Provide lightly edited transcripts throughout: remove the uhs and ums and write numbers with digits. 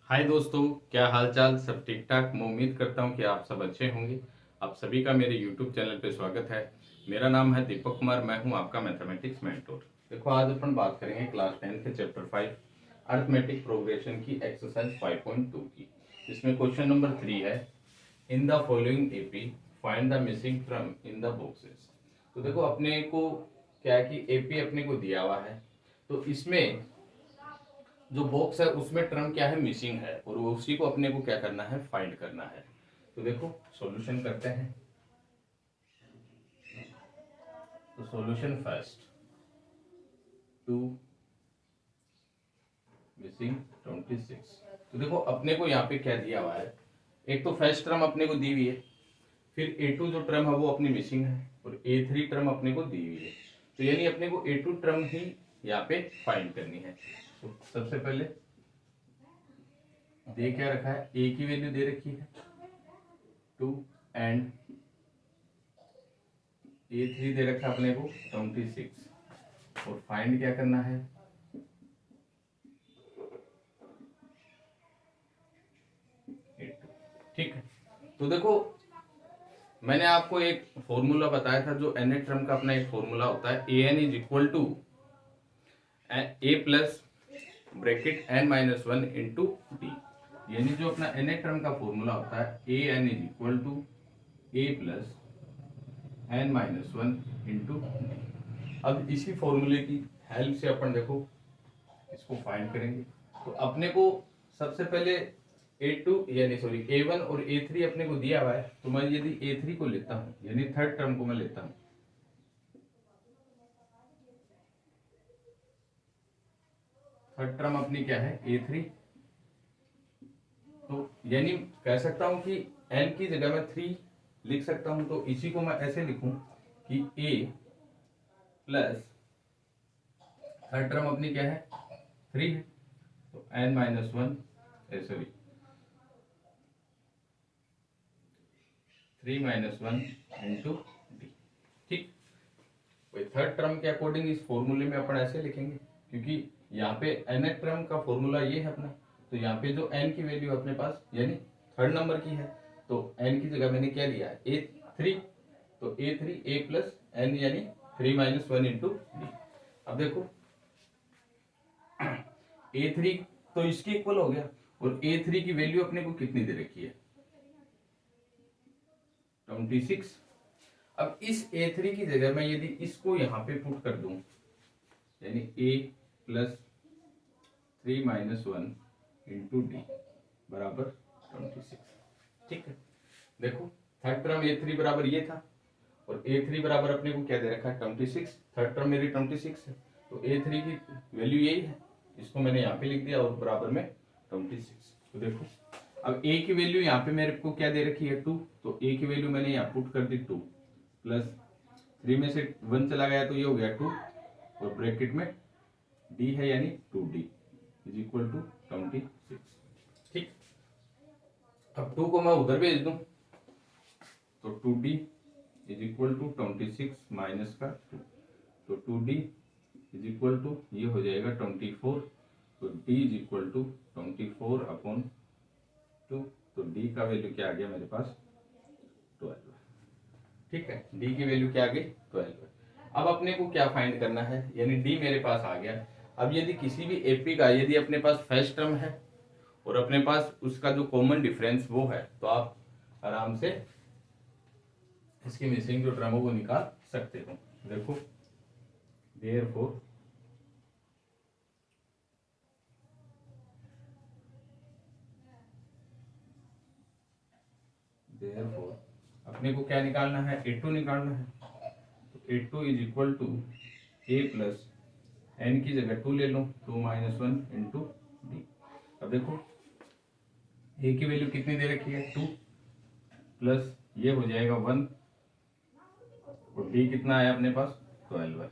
हाय दोस्तों, क्या हाल चाल। सब ठीक ठाक। मैं उम्मीद करता हूँ कि आप सब अच्छे होंगे। आप सभी का मेरे यूट्यूब चैनल पे स्वागत है। मेरा नाम है दीपक कुमार, मैं हूँ आपका मैथमेटिक्स मेंटोर। देखो, आज अपन बात करेंगे क्लास 10 के चैप्टर 5 अरिथमेटिक प्रोग्रेशन की एक्सरसाइज 5.2 की। इसमें क्वेश्चन नंबर 3 है, in the following AP find the missing term in the boxes. तो देखो, अपने को क्या है कि एपी अपने को दिया हुआ है, तो इसमें जो बॉक्स है उसमें टर्म क्या है, मिसिंग है, और वो उसी को अपने को क्या करना है, फाइंड करना है। तो देखो, सॉल्यूशन करते हैं। तो सॉल्यूशन फर्स्ट, टू मिसिंग 26। तो देखो, अपने को यहाँ पे क्या दिया हुआ है, एक तो फर्स्ट टर्म अपने को दी हुई है, फिर A2 जो टर्म है वो अपनी मिसिंग है, और A3 टर्म अपने को दी हुई है। तो यानी अपने को A2 टर्म ही यहाँ पे फाइंड करनी है। तो सबसे पहले दे क्या रखा है, A की वैल्यू दे रखी है 2 एंड A3 दे रखा है अपने को 26, और फाइंड क्या करना है, A2। ठीक है। तो देखो, मैंने आपको एक फॉर्मूला बताया था, जो एन टर्म का अपना एक फॉर्मूला होता है, a n is equal to a plus bracket n minus one into d. यानी जो अपना एन टर्म का फॉर्मूला होता है, a n is equal to a plus n minus one into D. अब इसी फॉर्मूले की हेल्प से अपन देखो इसको फाइंड करेंगे। तो अपने को सबसे पहले A2 यानी सॉरी A1 और A3 अपने को दिया हुआ है, तो मैं यदि A3 को लेता हूं, यानी थर्ड टर्म को मैं लेता हूं, थर्ड टर्म अपनी क्या है, A3। तो यानी कह सकता हूं कि n की जगह मैं 3 लिख सकता हूं। तो इसी को मैं ऐसे लिखूं कि A प्लस थर्ड टर्म अपनी क्या है, 3 है, तो n minus one sorry 3 minus one into d. ठीक। भाई, थर्ड टर्म के अकॉर्डिंग इस फॉर्मूले में अपन ऐसे लिखेंगे, क्योंकि यहाँ पे एन टर्म का फॉर्मूला ये है अपना। तो यहाँ पे जो एन की वैल्यू अपने पास यानी थर्ड नंबर की है, तो एन की जगह मैंने क्या लिया है, A3। तो A3 A प्लस एन यानी 3 माइनस वन इंटू डी। अब देखो, A3 तो इसके इक्वल हो गया, और A3 की वैल्यू अपने को कितनी दे रखी है, 26। अब इस A3 की जगह मैं यदि इसको यहाँ पे पुट कर दूं, यानी A plus 3 minus one into D बराबर 26। ठीक है। देखो, थर्ड टर्म A3 बराबर ये था, और A3 बराबर अपने को क्या दे रखा है, 26। थर्ड टर्म मेरी 26 है, तो A3 की वैल्यू यही है, इसको मैंने यहाँ पे लिख दिया, और बराबर में 26। तो देखो, अब A की वैल्यू यहाँ पे मेरे को क्या दे रखी है, 2। तो A की वैल्यू मैंने यहाँ पुट कर दी 2, प्लस 3 में से 1 चला गया तो ये हो गया 2, और ब्रैकेट में D है यानी 2D इज इक्वल टू 26। ठीक। अब 2 को मैं उधर भेज दूं, तो 2D is equal to 26 minus का 2, तो 2D इज इक्वल टू ये हो जाएगा 24। तो D is equal to 24 upon 2। तो D का वैल्यू क्या आ गया मेरे पास, 12। ठीक है, D की वैल्यू क्या आ गई, 12। अब अपने को क्या फाइंड करना है, यानी D मेरे पास आ गया। अब यदि किसी भी एपी का यदि अपने पास फर्स्ट टर्म है, और अपने पास उसका जो कॉमन डिफरेंस वो है, तो आप आराम से इसकी मिसिंग जो टर्म हो वो निकाल सकते हो। देखो, देयरफॉर देयरफॉर अपने को क्या निकालना है, A2 निकालना है। तो A2 is equal to A plus n की जगह 2 ले लो, 2 माइनस वन इंटू डी। अब देखो, ए की वैल्यू कितनी दे रखी है, 2, प्लस ये हो जाएगा 1, और डी कितना आया अपने पास, 12 है।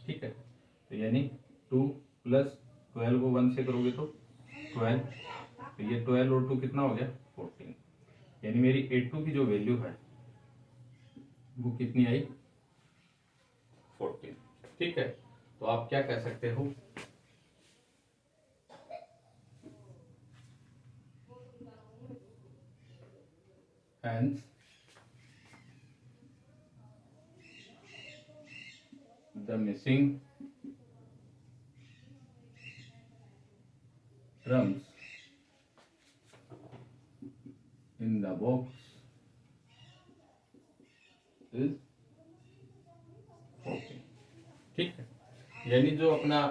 ठीक है। तो यानी 2 प्लस 12 को 1 से करोगे तो 12, तो ये 12 और 2 कितना हो गया, 14। यानी मेरी A2 की जो वैल्यू है वो कितनी आई, 14। ठीक है। तो आप क्या कह सकते हो, hence the missing terms in the box is 14। ठीक है, यानी जो अपना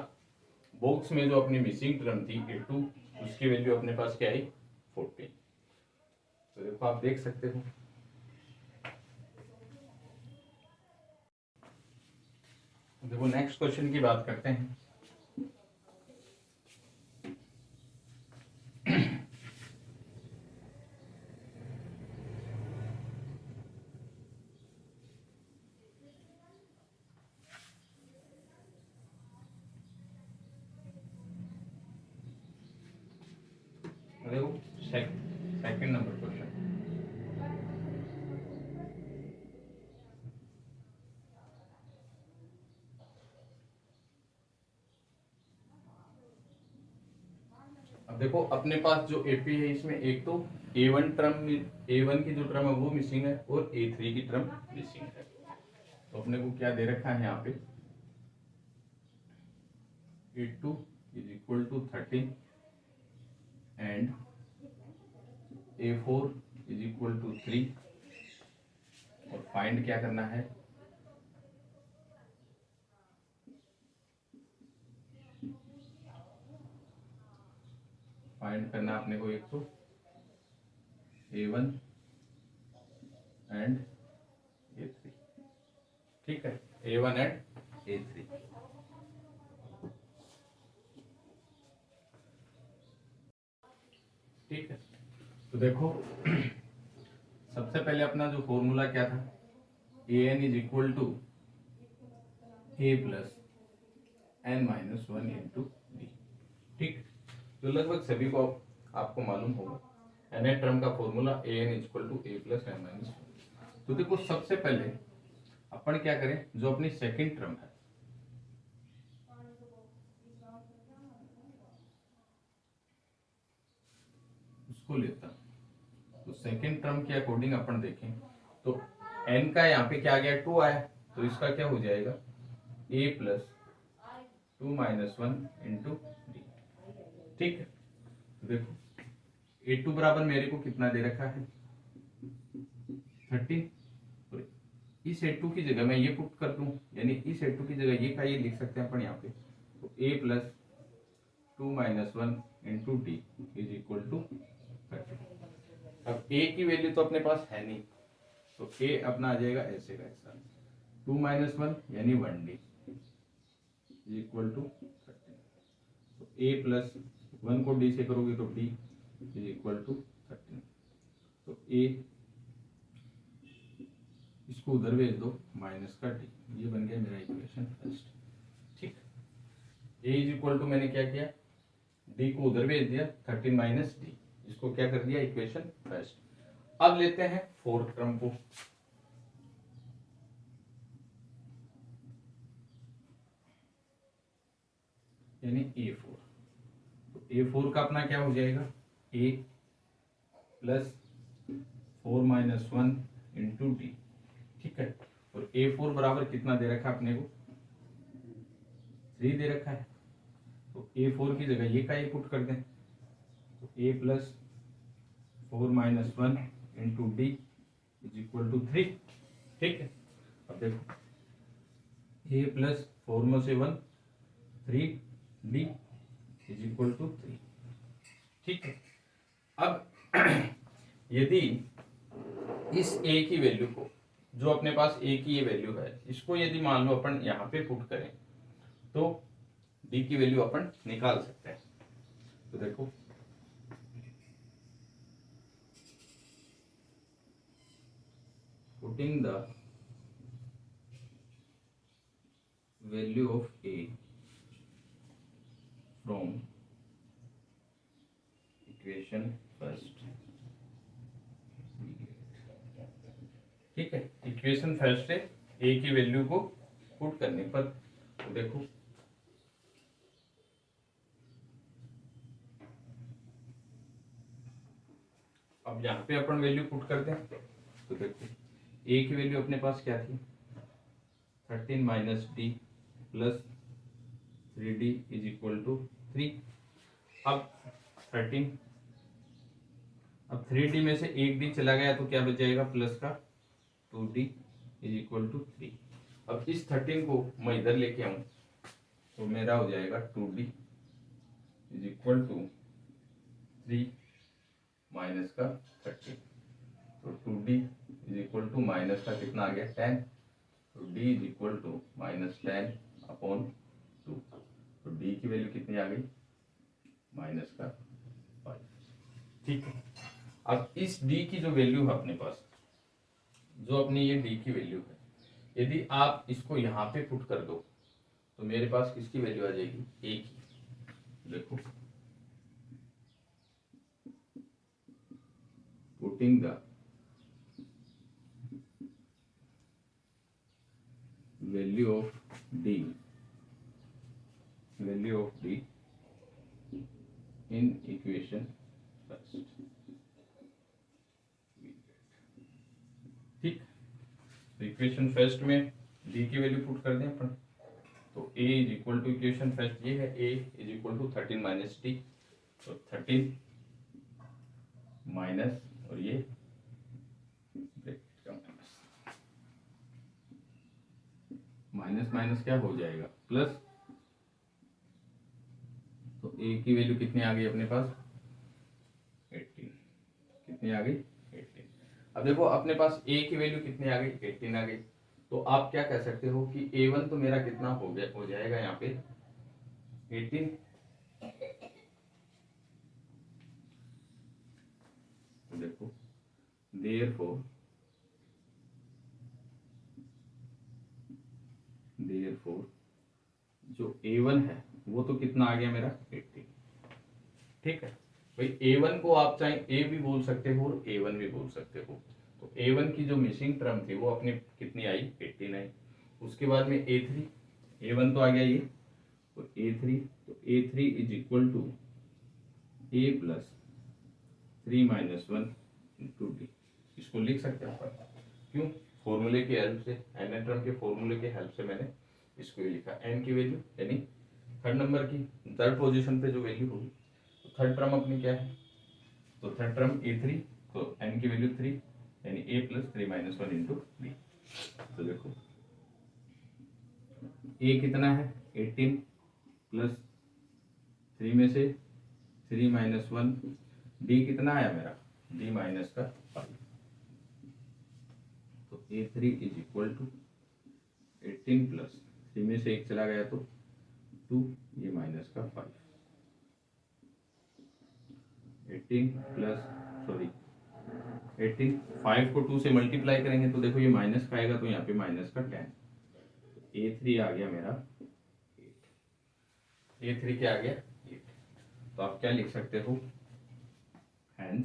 बॉक्स में जो अपनी मिसिंग टर्म थी A2 उसकी वैल्यू अपने पास क्या आई 14। तो देखो आप देख सकते हो। देखो नेक्स्ट क्वेश्चन की बात करते हैं। देखो सेकंड नंबर क्वेश्चन। अब देखो अपने पास जो एपी है इसमें एक तो ए वन की जो टर्म है वो मिसिंग है और A3 की टर्म मिसिंग है। तो अपने को क्या दे रखा है यहाँ पे A2 is equal to 13 and A4 is equal to 3 और फाइंड क्या करना है फाइंड करना अपने को एक तो A1 एंड A3। ठीक है, A1 एंड A3। ठीक है, तो देखो सबसे पहले अपना जो फॉर्मूला क्या था an is equal to a plus n minus one into d. ठीक, तो लगभग सभी को आपको मालूम होगा एन टर्म का formula an is equal to a plus n minus one. तो देखो सबसे पहले अपन क्या करें, जो अपनी सेकंड टर्म है उसको लेता। तो सेकंड टर्म के अकॉर्डिंग अपन देखें तो n का यहाँ पे क्या आ गया 2 आया, तो इसका क्या हो जाएगा a plus 2 minus one into d. ठीक है, तो देखो A2 बराबर मेरे को कितना दे रखा है 13। और इस A2 की जगह मैं ये पुट कर दूं, यानी इस A2 की जगह ये का ये लिख सकते हैं अपन यहाँ पे। तो a plus 2 minus one into d is equal to 13। अब a की वैल्यू तो अपने पास है नहीं, तो a अपना आ जाएगा ऐसे का ऐसा 2 माइनस वन यानी 1d इज इक्वल टू 13। तो a प्लस वन को d से करोगे तो d इज इक्वल टू 13। तो a इसको उधर भेज दो माइनस का d, ये बन गया मेरा इक्वेशन फर्स्ट। ठीक, a इज इक्वल टू मैंने क्या किया d को उधर भेज दिया 13 माइनस d, इसको क्या कर दिया इक्वेशन फर्स्ट। अब लेते हैं फोर्थ टर्म को। यानी A4। तो A4 का अपना क्या हो जाएगा a plus 4 minus one into d. ठीक है, और A4 बराबर कितना दे रखा है अपने को 3 दे रखा है। तो A4 की जगह ये का ये पुट कर दें, तो a plus 4 minus one into d is equal to 3। ठीक है, अब देखो a प्लस 4 में से 1 3 डी इज इक्वल टू 3। ठीक है, अब यदि इस a की वैल्यू को, जो अपने पास a की ये वैल्यू है, इसको यदि मान लो अपन यहाँ पे पुट करें तो d की वैल्यू अपन निकाल सकते हैं। तो देखो putting the value of a from equation first. ठीक है, इक्वेशन फर्स्ट से a की वैल्यू को पुट करने पर तो देखो अब यहाँ पे अपन वैल्यू पुट करते हैं, तो देखो ए की वैल्यू अपने पास क्या थी, 13 minus d plus 3d is equal to 3। अब 13, अब 3d में से एक डी चला गया तो क्या बच जाएगा प्लस का 2d इज इक्वल टू 3। अब इस 13 को मैं इधर लेके आऊं तो मेरा हो जाएगा 2d is equal to 3 minus का 13। तो 2d is equal to minus का कितना आ गया 10, तो d is equal to minus 10 upon 2। तो d की वैल्यू कितनी आ गई माइनस का 5। ठीक है, अब इस d की जो वैल्यू है अपने पास, जो अपनी ये d की वैल्यू है, यदि आप इसको यहाँ पे पुट कर दो तो मेरे पास किसकी वैल्यू आ जाएगी a की। देखो putting the value of d in equation first। ठीक, तो इक्वेशन फर्स्ट में d की वैल्यू पुट कर दें अपन, तो a is equal to equation first ये है, a is equal to 13 minus t, तो 13 माइनस और ये ब्रैकेट का माइनस माइनस क्या हो जाएगा प्लस, तो a की वैल्यू कितनी आ गई अपने पास 18, कितनी आ गई 18। अब देखो अपने पास a की वैल्यू कितनी आ गई 18 आ गई, तो आप क्या कह सकते हो कि a1 तो मेरा कितना हो गया, हो जाएगा यहाँ पे 18। तो देखो therefore जो a1 है वो तो कितना आ गया मेरा 18। ठीक है भाई, a1 को आप चाहे a भी बोल सकते हो और a1 भी बोल सकते हो। तो a1 की जो मिसिंग टर्म थी वो अपनी कितनी आई 18 आई। उसके बाद में a3, a1 तो आ गया ये, तो a3, तो a3 is equal to a plus 3 minus 1 into d. इसको लिख सकते हैं अपन, क्यों, फॉर्मूले की हेल्प से, एन टर्म के फॉर्मूले की हेल्प से मैंने इसको ये लिखा, एन की वैल्यू यानी थर्ड नंबर की थर्ड पोजीशन पे जो वैल्यू होगी, तो थर्ड टर्म अपनी क्या है, तो थर्ड टर्म a3, तो n की वैल्यू 3 यानी a plus 3 minus 1 into b. तो देखो a कितना है 18 प्लस 3 में से 3 माइनस 1, d कितना आया मेरा d माइनस का 5। तो a3 is equal to 18 plus 3 में से एक चला गया तो 2, ये माइनस का 5। 18 प्लस सॉरी 18, 5 को 2 से मल्टीप्लाई करेंगे तो देखो ये माइनस का आएगा, तो यहाँ पे माइनस का 10। a3 आ गया मेरा 8, a3 क्या आ गया 8। तो आप क्या लिख सकते हो, hence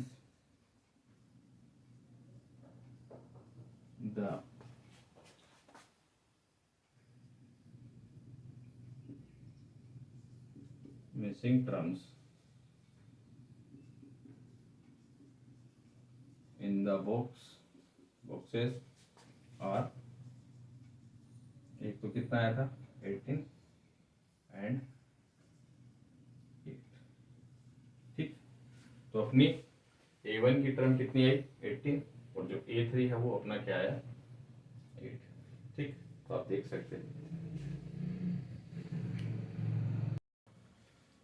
the missing terms in the boxes are, एक तो कितना आया था 18 एंड 8। ठीक, तो अपनी a1 की टर्म कितनी आई 18 और जो a3 है वो अपना क्या आया 8। ठीक, तो आप देख सकते हैं।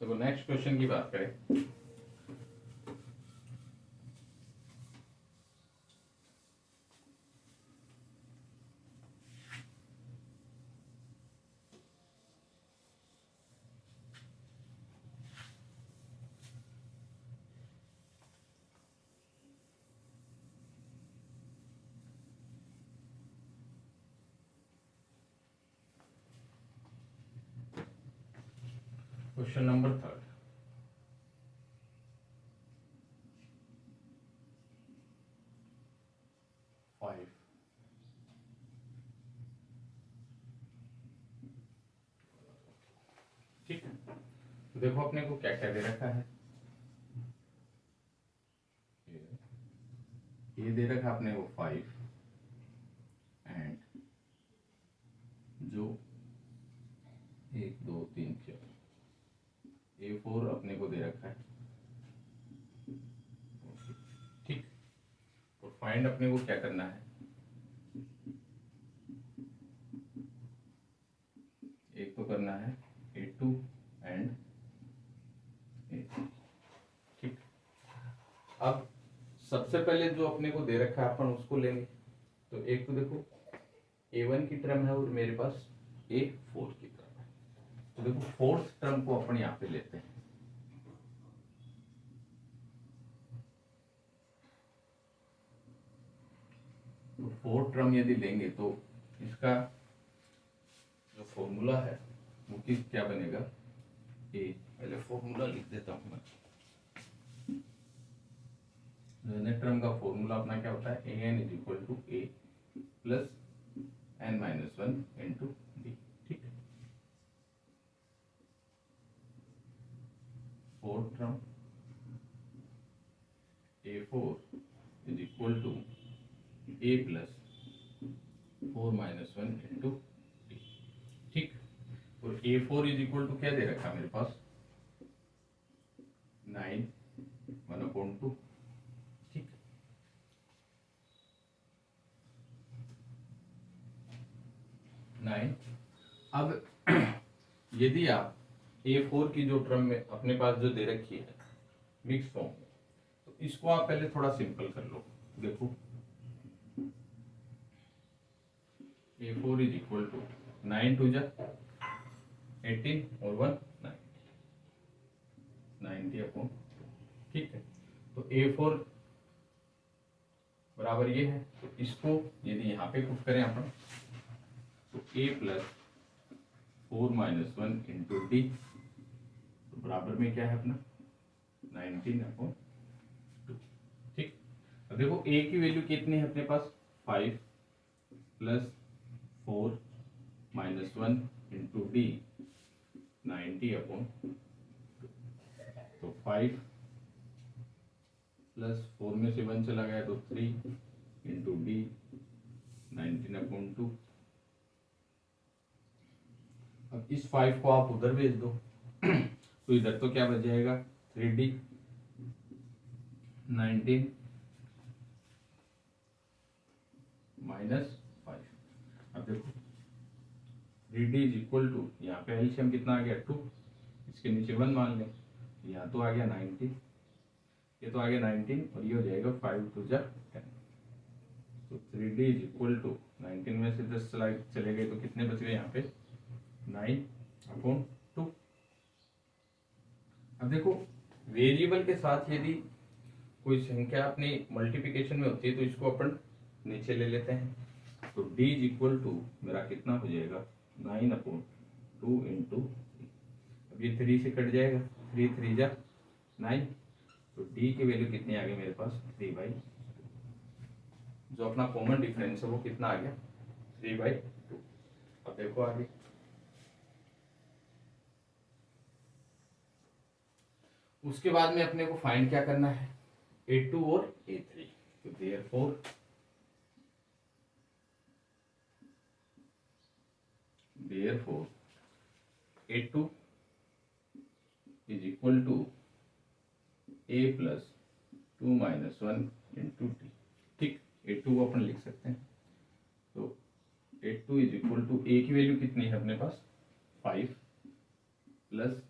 तो नेक्स्ट क्वेश्चन की बात करें, क्वेश्चन नंबर 3, ठीक है, तो देखो अपने को क्या क्या दे रखा है, ए दे रखा अपने को 5 एंड जो 1 2 3 4 A4 अपने को दे रखा है। ठीक, तो फाइंड अपने को क्या करना है, एक तो करना है A2 एंड A3। ठीक, अब सबसे पहले जो अपने को दे रखा है अपन उसको लेंगे। तो एक तो देखो A1 की टर्म है और मेरे पास A4 की टर्म है। तो देखो फोर्थ टर्म को अपन यहाँ पे लेते हैं। तो फोर्थ टर्म यदि लेंगे तो इसका जो फॉर्मूला है वो क्या बनेगा, ए, पहले फॉर्मूला लिख देता हूं मैं। यूनिट टर्म का फॉर्मूला अपना क्या होता है, a n is equal to a plus n minus one into d. ठीक, fourth term A4 is equal to a plus 4 minus one into d. ठीक, और A4 इज इक्वल टू क्या दे रखा है मेरे पास, 9 1/2। ठीक, नाइन। अब यदि आप A4 की जो टर्म में अपने पास जो दे रखी है मिक्स फॉर्म में, तो इसको आप पहले थोड़ा सिंपल कर लो। देखो A4 इज इक्वल टू 9 2 जा 18 और 1 90 अपॉन। ठीक है, तो A4 बराबर ये है। तो इसको यदि यहाँ पे पुट करें अपन तो A plus 4 minus one into d, तो बराबर में क्या है अपना 19 अपॉन 2। ठीक, अब देखो A की वैल्यू कितनी है अपने पास, 5 plus 4 minus one into D 90 upon. तो 5 प्लस 4 में से 1 चला गया तो 3 इंटू डी 19 अपॉन 2। अब इस 5 को आप उधर भेज दो तो इधर तो क्या बच जाएगा 3D 19 माइनस 5। अब देखो 3D इज इक्वल टू, यहाँ पे एलसीएम कितना आ गया 2, इसके नीचे 1 मान लें, यहाँ तो आ गया 19, ये तो आ गया 19 और ये हो जाएगा 5 2 जा 10। तो 3D इज इक्वल टू 19 में से 10 चले गए तो कितने बच गए यहाँ पे 9 अपॉन 2। अब देखो वेरिएबल के साथ यदि कोई संख्या अपनी मल्टीप्लिकेशन में होती है तो इसको अपन नीचे ले लेते हैं। तो d इज इक्वल टू मेरा कितना हो जाएगा 9 अपॉन 2 इंटू, अब ये 3 से कट जाएगा, 3 3 जा 9, तो d की वैल्यू कितनी आ गई मेरे पास 3/2। जो अपना कॉमन डिफरेंस है वो कितना आ गया 3/2। अब देखो आगे, उसके बाद में अपने को फाइंड क्या करना है A2 और A3। तो therefore A2 is equal to A plus 2 minus 1 into d. ठीक, A2 को अपन लिख सकते हैं। तो A2 is equal to A की वैल्यू कितनी है अपने पास 5 प्लस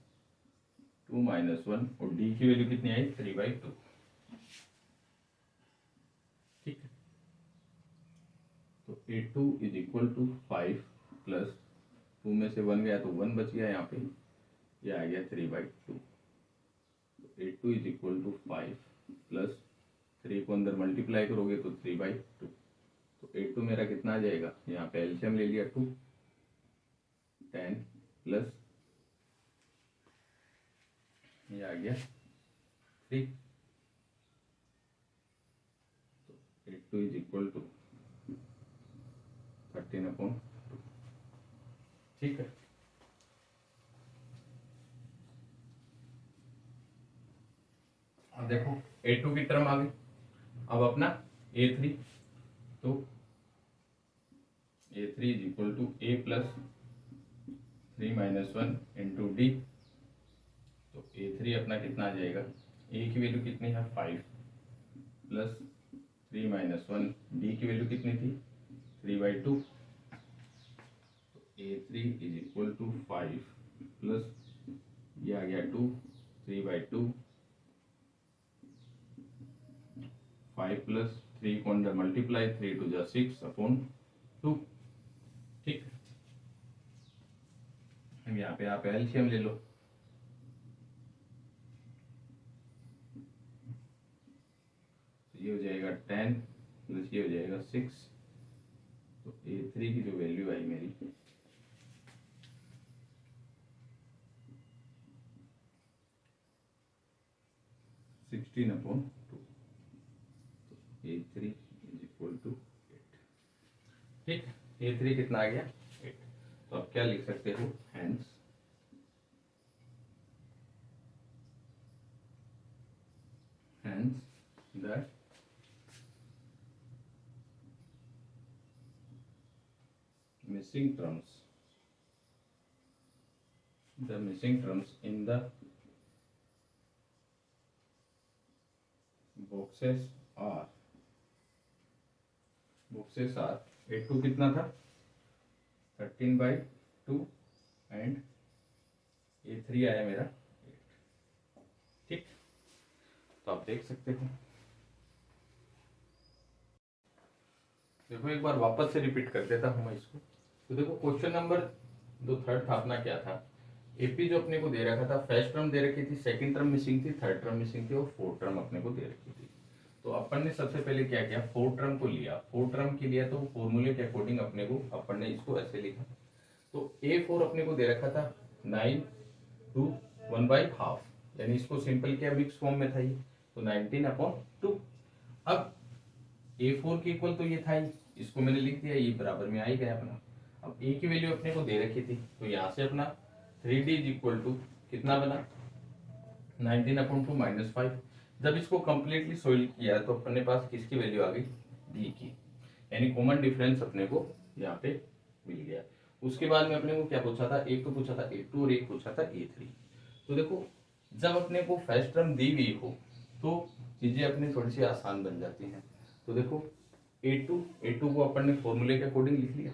2 माइनस 1 और D की वैल्यू कितनी आई 3/2। ठीक है, तो A2 is equal to 5 plus 2 में से 1 गया तो 1 बच गया, यहाँ पे ये आ गया 3/2। तो A2 is equal to 5 plus 3 को अंदर मल्टीप्लाई करोगे तो 3/2। तो A2 मेरा कितना आ जाएगा, यहाँ पे एलसीएम ले लिया 2 10 प्लस ये आ गया 3। तो A2 is equal to 13 upon 2। ठीक है, अब देखो A2 की टर्म आ गई। अब अपना A3, तो A3 is equal to A plus 3 minus 1 into d. तो A3 अपना कितना आ जाएगा, A की वैल्यू कितनी है 5 प्लस 3 माइनस 1, डी की वैल्यू कितनी थी 3/2। तो A3 is equal to 5 plus ये आ गया 2, 3/2, 5 प्लस 3 को अंदर मल्टीप्लाई, 3 2 जा 6/2। ठीक, हम यहाँ पे आप एलसीएम ले लो। ये हो जाएगा 10 प्लस ये हो जाएगा 6। तो A3 की जो वैल्यू आई मेरी 16/2। A3 is equal to 8। ठीक, A3 कितना आ गया 8। तो आप क्या लिख सकते हो, hence the missing terms in the boxes are A2 कितना था 13/2 एंड A3 आया मेरा 8। ठीक, तो आप देख सकते हो। देखो एक बार वापस से रिपीट कर देता हूं मैं इसको। तो देखो क्वेश्चन नंबर जो थर्ड था अपना क्या था, एपी जो अपने को दे रखा था, फर्स्ट टर्म दे रखी थी, सेकंड टर्म मिसिंग थी, थर्ड टर्म मिसिंग थी और फोर्थ टर्म अपने को दे रखी थी। तो अपन ने सबसे पहले क्या किया, फोर्थ टर्म को लिया। फोर्थ टर्म के लिया तो फॉर्मूले के अकॉर्डिंग अपने को अपन ने इसको ऐसे लिखा। तो A4 अपने को दे रखा था 9 to 1/2, यानी इसको सिंपल किया, मिक्स फॉर्म में था ये, तो 19/2। अब A4 के इक्वल तो ये था ही, इसको मैंने लिख दिया, ये बराबर में आ ही गया अपना। अब A की वैल्यू अपने को दे रखी थी, तो यहाँ से अपना 3D इज इक्वल टू कितना बना 19/2 माइनस 5। जब इसको कंप्लीटली सॉल्व किया तो अपने पास किसकी वैल्यू आ गई, D की, यानी कॉमन डिफरेंस अपने को यहाँ पे मिल गया। उसके बाद में अपने को क्या पूछा था, एक तो पूछा था A2 और एक पूछा था A3। तो देखो जब अपने को फर्स्ट टर्म दी हुई हो तो चीजें अपनी थोड़ी सी आसान बन जाती हैं। तो देखो A2 को अपन ने फॉर्मूले के अकॉर्डिंग लिख लिया,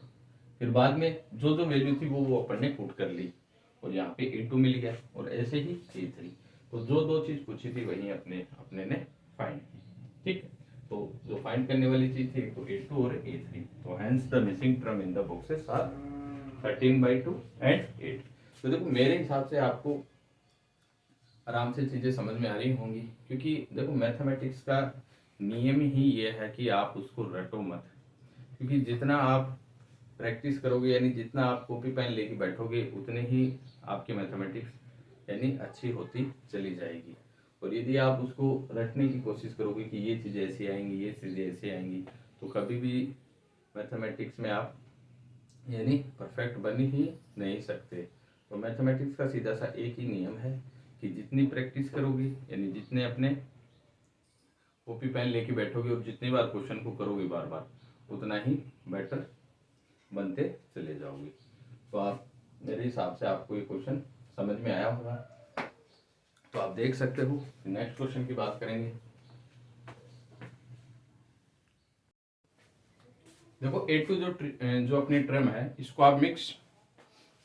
फिर बाद में जो जो वैल्यू थी वो अपन ने पुट कर ली और यहाँ पे A2 मिल गया, और ऐसे ही A3। तो जो दो चीज पूछी थी वही अपने ने फाइंड की। ठीक है, तो जो फाइंड करने वाली चीज थी तो A2 और A3। तो hence the missing term in the boxes are 13/2 and 8। तो देखो मेरे हिसाब से आपको आराम से चीजें समझ में आ रही होंगी, क्योंकि देखो मैथमेटिक्स का नियम ही ये है कि आप उसको रटो मत, क्योंकि जितना आप प्रैक्टिस करोगे यानी जितना आप कॉपी पेन लेके बैठोगे उतने ही आपकी मैथमेटिक्स यानी अच्छी होती चली जाएगी। और यदि आप उसको रटने की कोशिश करोगे कि ये चीज़ें ऐसी आएंगी, ये चीज़ें ऐसी आएंगी, तो कभी भी मैथमेटिक्स में आप यानी परफेक्ट बन ही नहीं सकते। तो मैथमेटिक्स का सीधा सा एक ही नियम है कि जितनी प्रैक्टिस करोगे यानी जितने अपने कॉपी पेन लेके बैठोगे और जितनी बार क्वेश्चन को करोगे बार बार, उतना ही बेटर बनते चले जाओगे। तो आप मेरे हिसाब से आपको ये क्वेश्चन समझ में आया होगा। तो आप देख सकते हो, नेक्स्ट क्वेश्चन की बात करेंगे। देखो A2 जो अपनी टर्म है इसको आप मिक्स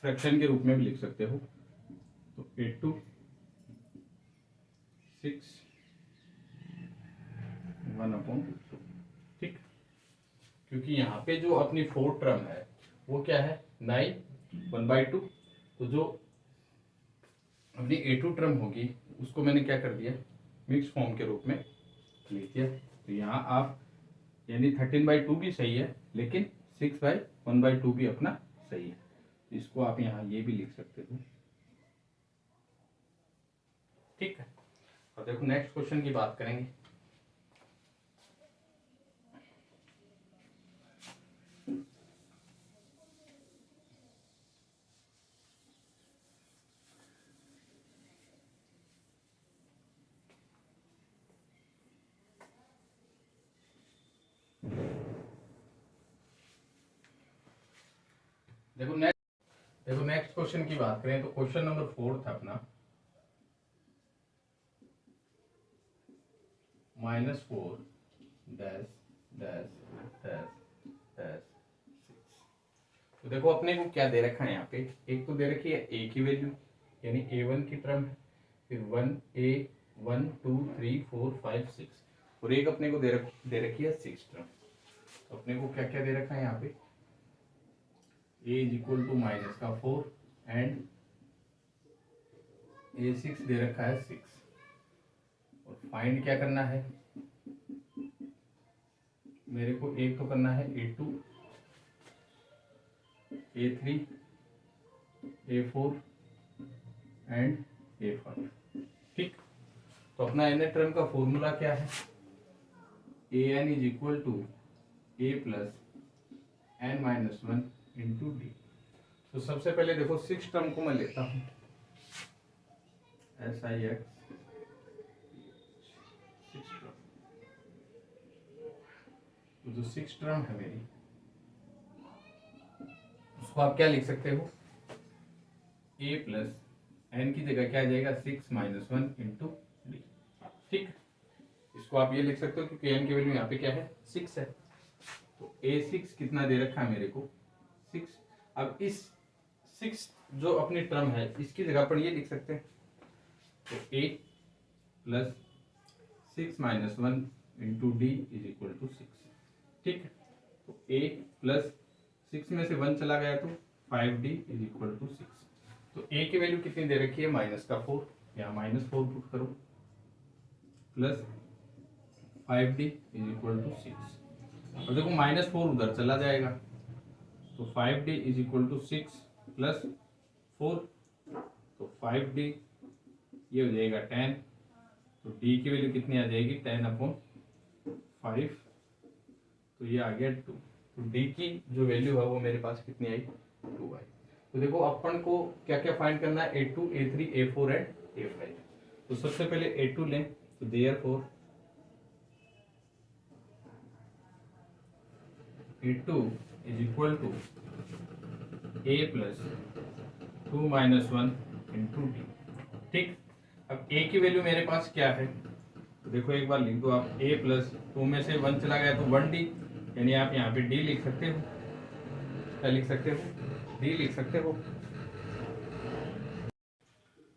फ्रैक्शन के रूप में भी लिख सकते हो। तो A2 6 1/2। ठीक, क्योंकि यहाँ पे जो अपनी फोर्थ टर्म है वो क्या है 9 1/2। तो जो अपनी A2 टर्म होगी उसको मैंने क्या कर दिया, मिक्स फॉर्म के रूप में लिख दिया। तो यहाँ आप यानी 13/2 भी सही है, लेकिन 6/1/2 भी अपना सही है। तो इसको आप यहाँ ये भी लिख सकते हो। ठीक है, और देखो नेक्स्ट क्वेश्चन की बात करेंगे। देखो नेक्स्ट क्वेश्चन की बात करें तो क्वेश्चन नंबर 4 था अपना -4 डैश डैश डैश डैश 6। तो देखो अपने को क्या दे रखा है यहाँ पे, एक तो दे रखी है ए की वैल्यू यानी A1 की टर्म है, फिर 1 2 3 4 5 6 और एक अपने को दे रखी है 6 टर्म। तो अपने को क्या क्या दे रखा है यहाँ पे, a is equal to -4 and A6 दे रखा है 6 और फाइंड क्या करना है मेरे को, एक तो करना है A2 A3 A4 and A5। ठीक, तो अपना एन टर्म का फॉर्मूला क्या है, an is equal to a plus n-1 into d. तो सबसे पहले देखो 6 टर्म को मैं लेता हूं SIX 6 टर्म। तो जो 6 टर्म है मेरी उसको आप क्या लिख सकते हो, a प्लस n की जगह क्या आ जाएगा 6-1 इंटू डी। ठीक, इसको आप ये लिख सकते हो क्योंकि n की वैल्यू यहाँ पे क्या है 6 है। तो A6 कितना दे रखा है मेरे को 6। अब इस 6 जो अपनी टर्म है इसकी जगह पर ये लिख सकते हैं, तो a plus 6-1 into d is equal to 6। ठीक, तो a प्लस 6 में से 1 चला गया तो 5d इज इक्वल टू 6। तो a की वैल्यू कितनी दे रखी है -4, यहाँ -4 पुट करो plus 5d is equal to 6। और देखो -4 उधर चला जाएगा तो 5d is equal to 6 plus 4, तो 5d ये हो जाएगा 10। तो d की वैल्यू कितनी आ जाएगी 10/5, तो ये आ गया 2। तो d की जो वैल्यू है वो मेरे पास कितनी आई 2 आई। तो देखो अपन को क्या क्या फाइंड करना है, A2 A3 A4 and A5। तो सबसे पहले A2 लें, तो therefore A2 is equal to a plus 2-1 into d. ठीक, अब a की वैल्यू मेरे पास क्या है, तो देखो एक बार लिख दो आप, a प्लस 2 में से 1 चला गया तो 1d, यानी आप यहाँ पे d लिख सकते हो। क्या लिख सकते हो, d लिख सकते हो।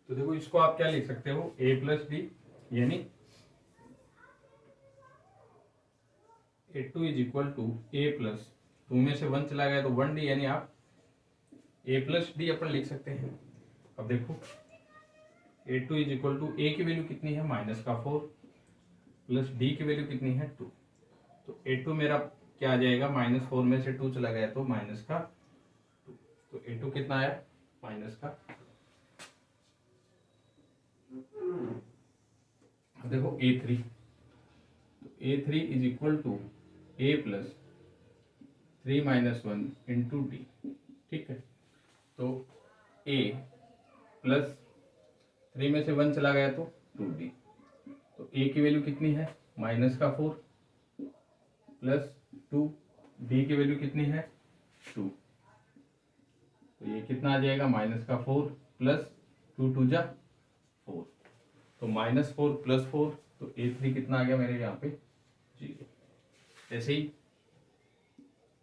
तो देखो इसको आप क्या लिख सकते हो, a प्लस डी यानी A2 is equal to a plus 2 में से 1 चला गया तो 1d, यानी आप a प्लस डी अपन लिख सकते हैं। अब देखो A2 is equal to a की वैल्यू कितनी है -4 प्लस d की वैल्यू कितनी है 2। तो A2 मेरा क्या आ जाएगा, -4 में से 2 चला गया तो -2। तो A2 कितना आया -2। अब देखो A3, तो A3 is equal to a plus 3-1 into d. ठीक है, तो a प्लस 3 में से 1 चला गया तो 2d। तो a की वैल्यू कितनी है -4 प्लस 2, d की वैल्यू कितनी है 2। तो ये कितना आ जाएगा -4 प्लस 2 2 जा 4। तो -4 प्लस 4, तो A3 कितना आ गया मेरे यहाँ पे 0। ऐसे ही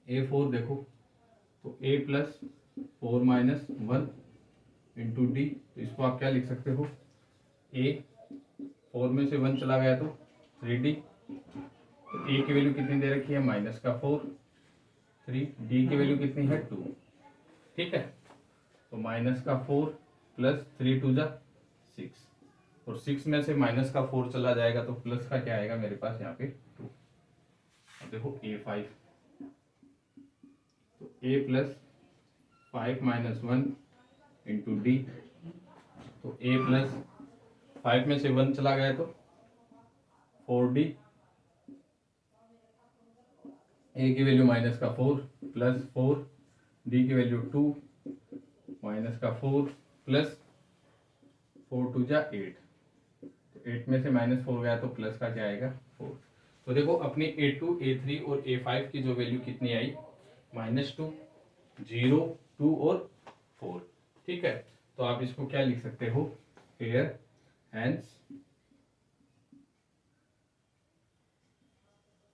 A4 देखो, तो a प्लस 4-1 इंटू डी। तो इसको आप क्या लिख सकते हो, a 4 में से 1 चला गया तो 3d। तो a की वैल्यू कितनी दे रखी है -4 3, d की वैल्यू कितनी है 2। ठीक है, तो -4 प्लस 3 2 जा 6, और 6 में से -4 चला जाएगा तो प्लस का क्या आएगा मेरे पास यहाँ पे 2। अब देखो A5, तो a प्लस 5-1 इंटू डी। तो a प्लस 5 में से 1 चला गया तो 4d, a की वैल्यू -4 प्लस 4, d की वैल्यू 2, -4 प्लस 4 2 जा 8। तो 8 में से -4 गया तो प्लस का क्या आएगा 4। तो देखो अपनी A2 A3 और A5 की जो वैल्यू कितनी आई -2 0 2 और 4। ठीक है, तो आप इसको क्या लिख सकते हो, here hence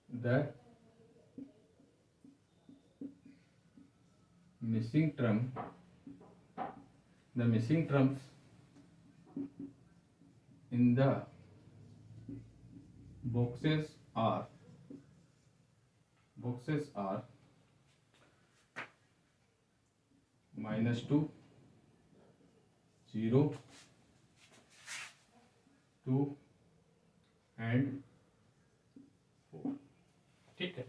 the missing term, the missing terms in the boxes are -2, 0, 2 and 4। ठीक है,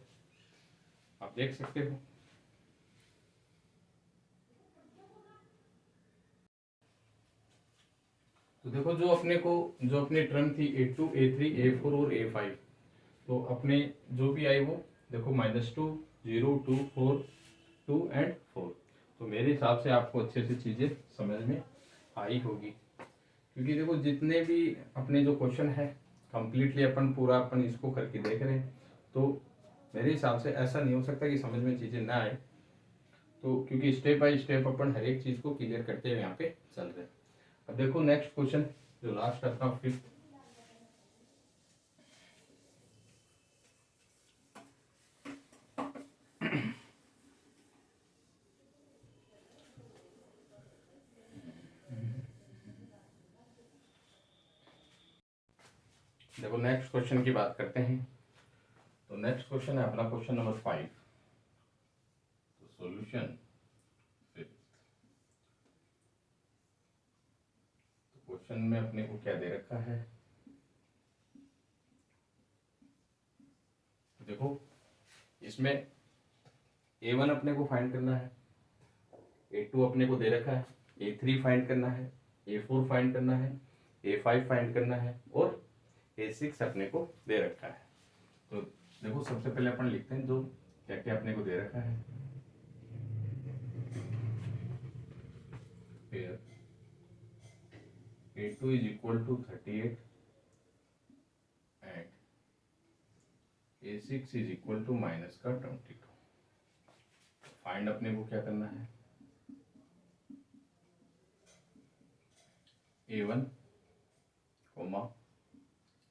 आप देख सकते हो। तो देखो जो अपनी टर्म थी A2, A3, A4 और A5, तो अपने जो भी आई वो देखो -2, 0, 2, 4, 2 एंड 4। तो मेरे हिसाब से आपको अच्छे से चीज़ें समझ में आई होगी, क्योंकि देखो जितने भी अपने जो क्वेश्चन है कंप्लीटली अपन इसको करके देख रहे हैं, तो मेरे हिसाब से ऐसा नहीं हो सकता कि समझ में चीज़ें ना आए। तो क्योंकि स्टेप बाय स्टेप अपन हर एक चीज़ को क्लियर करते हुए यहाँ पे चल रहे हैं। अब देखो नेक्स्ट क्वेश्चन जो लास्ट अपना 5th। देखो नेक्स्ट क्वेश्चन की बात करते हैं। तो नेक्स्ट क्वेश्चन है अपना क्वेश्चन नंबर 5। तो सॉल्यूशन 5। तो क्वेश्चन में अपने को क्या दे रखा है, देखो इसमें A1 अपने को फाइंड करना है, A2 अपने को दे रखा है, A3 फाइंड करना है, A4 फाइंड करना है, A5 फाइंड करना है और A6 अपने को दे रखा है। तो देखो सबसे पहले अपन लिखते हैं जो क्या क्या अपने को दे रखा है। फिर A2 is equal to 38 and A6 is equal to minus का 22। फाइंड अपने को क्या करना है, A1,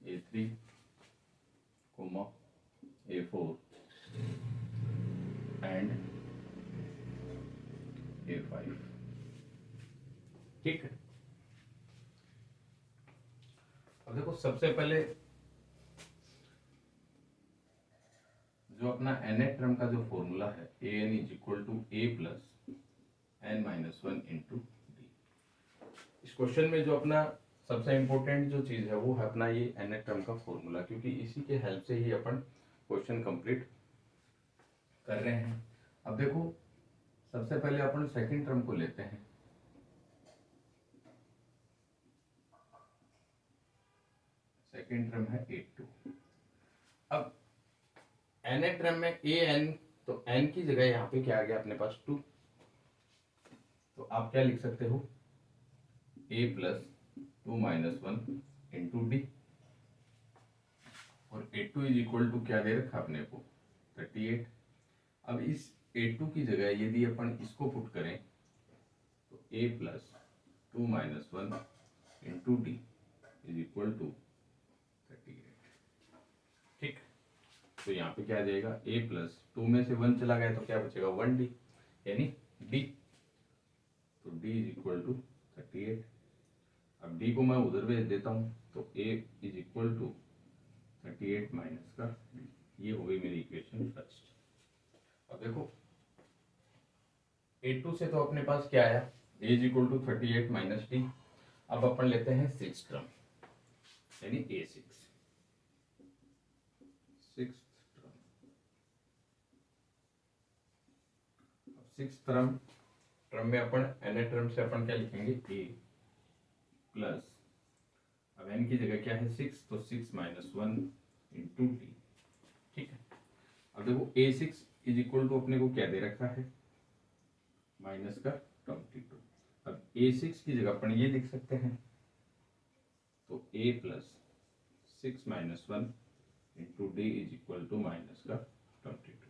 A3, A4 and A5। ठीक है, अब देखो सबसे पहले जो अपना nth टर्म का जो फॉर्मूला है an is equal to a plus n-1 into d. इस क्वेश्चन में जो अपना सबसे इम्पोर्टेंट जो चीज़ है वो है अपना ये nth टर्म का फॉर्मूला, क्योंकि इसी के हेल्प से ही अपन क्वेश्चन कंप्लीट कर रहे हैं। अब देखो सबसे पहले अपन सेकंड टर्म को लेते हैं। सेकंड टर्म है A2। अब nth टर्म में an, तो n की जगह यहाँ पे क्या आ गया अपने पास 2। तो आप क्या लिख सकते हो, a प्लस 2-1 इंटू डी। और A2 इज इक्वल टू क्या दे रखा अपने को 38। अब इस A2 की जगह यदि अपन इसको पुट करें तो a plus 2-1 into d is equal to 38। ठीक, तो यहाँ पे क्या आ जाएगा, a प्लस 2 में से 1 चला गया तो क्या बचेगा 1d, यानी d। तो d इज इक्वल टू 38। अब d को मैं उधर भेज देता हूँ, तो a is equal to 38 minus का d। ये हो गई मेरी इक्वेशन फर्स्ट। अब देखो A2 से तो अपने पास क्या आया, a is equal to 38 minus d. अब अपन लेते हैं सिक्स टर्म, यानी A6। सिक्स टर्म, अब सिक्स टर्म में अपन n टर्म से अपन क्या लिखेंगे, a प्लस, अब n की जगह क्या है 6, तो 6-1 इंटू डी। ठीक है, अब देखो A6 इज इक्वल टू अपने को क्या दे रखा है, माइनस का 22। अब A6 की जगह अपन ये लिख सकते हैं, तो a plus 6-1 into d is equal to minus का 22।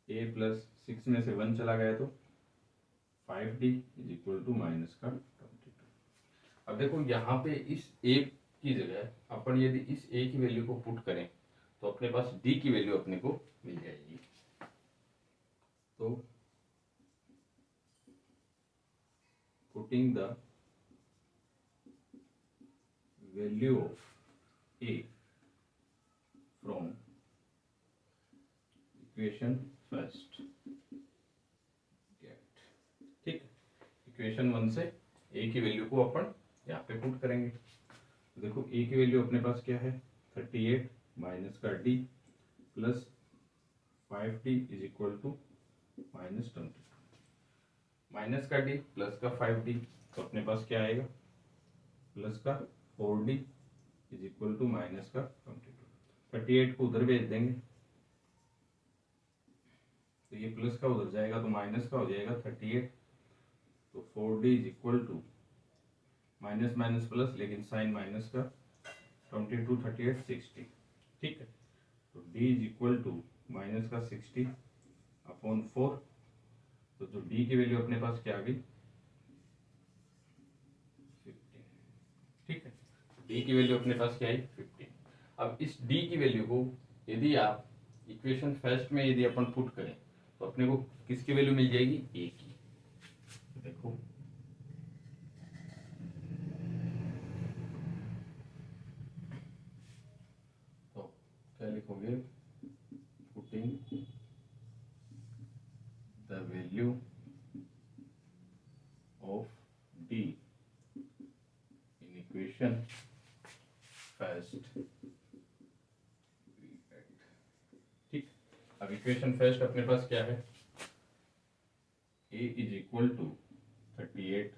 a प्लस 6 में से 1 चला गया तो 5d is equal to minus का 22। अब देखो यहाँ पे इस a की जगह अपन यदि इस a की वैल्यू को पुट करें तो अपने पास d की वैल्यू अपने को मिल जाएगी। तो putting the value of a from equation first get, ठीक है। इक्वेशन 1 से a की वैल्यू को अपन यहाँ पे पुट करेंगे। तो देखो a की वैल्यू अपने पास क्या है 38 माइनस का d plus 5d is equal to minus 22। Minus का d प्लस का 5d तो अपने पास क्या आएगा प्लस का 4d is equal to minus का 22। 38 को उधर भेज देंगे तो ये प्लस का उधर जाएगा तो माइनस का हो जाएगा 38। तो 4d is equal to minus minus plus लेकिन साइन माइनस का 22 38 60, ठीक है। तो d is equal to minus का 60 अपॉन 4। तो जो d की वैल्यू अपने पास क्या आ गई 15, ठीक है। d की वैल्यू अपने पास क्या आई 15। अब इस d की वैल्यू को यदि आप इक्वेशन फर्स्ट में यदि अपन पुट करें तो अपने को किसकी वैल्यू मिल जाएगी a की। देखो तो क्या लिखोगे putting the value of d in equation first, ठीक। अब इक्वेशन फर्स्ट अपने पास क्या है a is equal to 38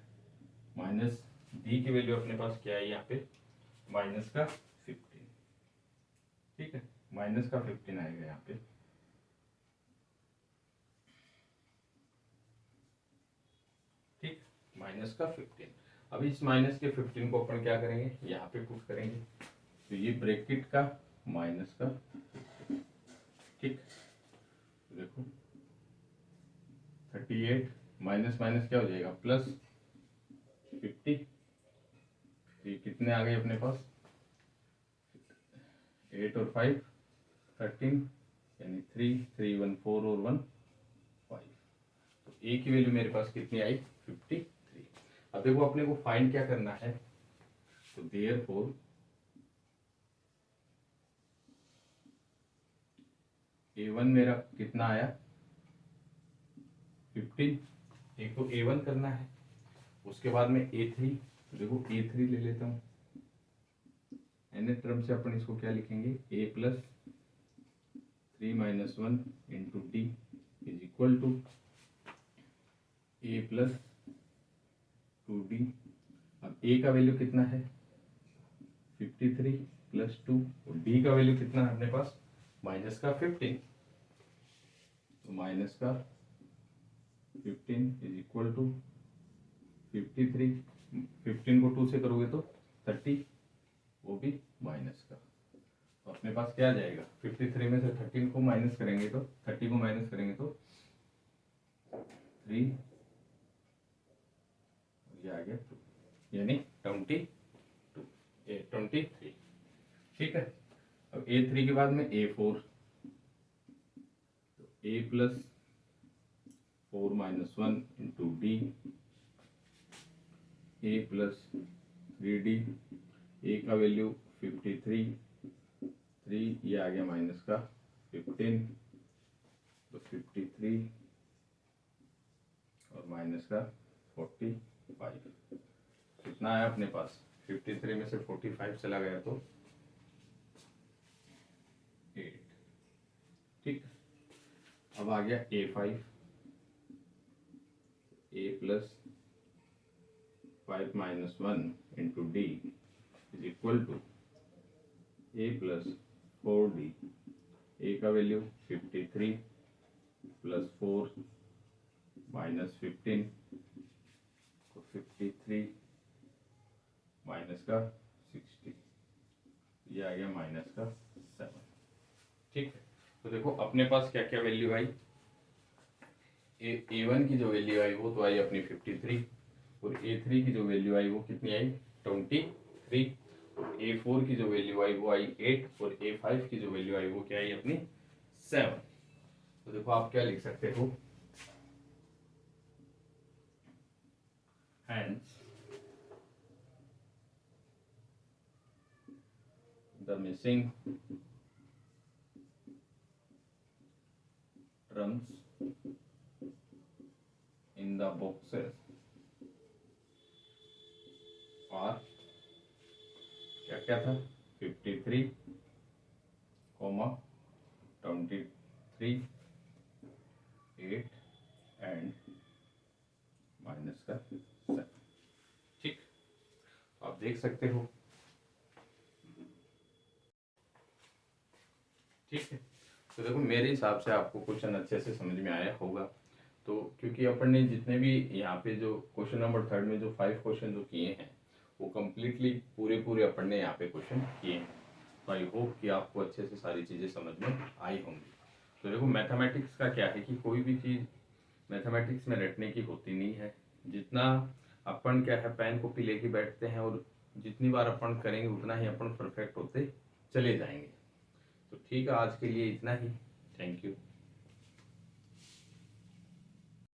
minus d की वैल्यू अपने पास क्या है यहाँ पे माइनस का 15, ठीक है। माइनस का 15 आएगा यहाँ पे, ठीक, माइनस का 15। अब इस माइनस के 15 को अपन क्या करेंगे यहाँ पे पुट करेंगे तो ये ब्रैकेट का माइनस का 15, ठीक। देखो 38 माइनस माइनस क्या हो जाएगा प्लस 50। ये कितने आ गए अपने पास 8 और 5 13 यानी 3 3 1 4 और 1 5। तो a की वैल्यू मेरे पास कितनी आई 53। अब देखो अपने को फाइंड क्या करना है तो देयरफॉर a1 मेरा कितना आया 15, एक तो a1 करना है। उसके बाद में a3, तो देखो a3 ले लेता हूँ nth टर्म से अपन इसको क्या लिखेंगे a plus 3 minus 1 into d is equal to a plus 2d। अब a का वैल्यू कितना है 53 प्लस 2 और d का वैल्यू कितना है अपने पास माइनस का 15। तो माइनस का 15 इज इक्वल टू 53। 15 को 2 से करोगे तो 30, वो भी माइनस का। तो अपने पास क्या आ जाएगा 53 में से 13 को माइनस करेंगे तो 30 को माइनस करेंगे तो 3, ये आ गया 2 यानी 23, ठीक है। अब a3 के बाद में a4, तो a plus 4 minus 1 into D a plus 3d, a का वैल्यू 53, 3 ये आ गया माइनस का 15, तो 53 और माइनस का 45 कितना आया अपने पास 53 में से 45 चला गया तो 8, ठीक। अब आ गया a5, a plus 5 minus 1 into d is equal to a plus 4d, a का वैल्यू 53 प्लस 4 माइनस 15, तो 53 माइनस का 60, ये आ गया माइनस का 7, ठीक है। तो देखो अपने पास क्या क्या वैल्यू आई A1 की जो वैल्यू आई वो तो आई अपनी 53, और A3 की जो वैल्यू आई वो कितनी आई 23, और A4 की जो वैल्यू आई वो आई 8, और A5 की जो वैल्यू आई वो क्या आई अपनी 7। तो देखो आप क्या लिख सकते हो, hence the missing terms in the boxes are क्या क्या था 53, 23, 8 एंड माइनस का 7। ठीक, आप देख सकते हो। ठीक है, तो देखो मेरे हिसाब से आपको क्वेश्चन अच्छे से समझ में आया होगा। तो क्योंकि अपन ने जितने भी यहाँ पे जो क्वेश्चन नंबर 3 में जो 5 क्वेश्चन जो किए हैं वो कम्प्लीटली पूरे पूरे अपन ने यहाँ पे क्वेश्चन किए हैं। तो आई होप कि आपको अच्छे से सारी चीज़ें समझ में आई होंगी। तो देखो मैथमेटिक्स का क्या है कि कोई भी चीज़ मैथमेटिक्स में रटने की होती नहीं है। जितना अपन क्या है पेन कॉपी लेके बैठते हैं और जितनी बार अपन करेंगे उतना ही अपन परफेक्ट होते चले जाएंगे। तो ठीक है, आज के लिए इतना ही। Thank you.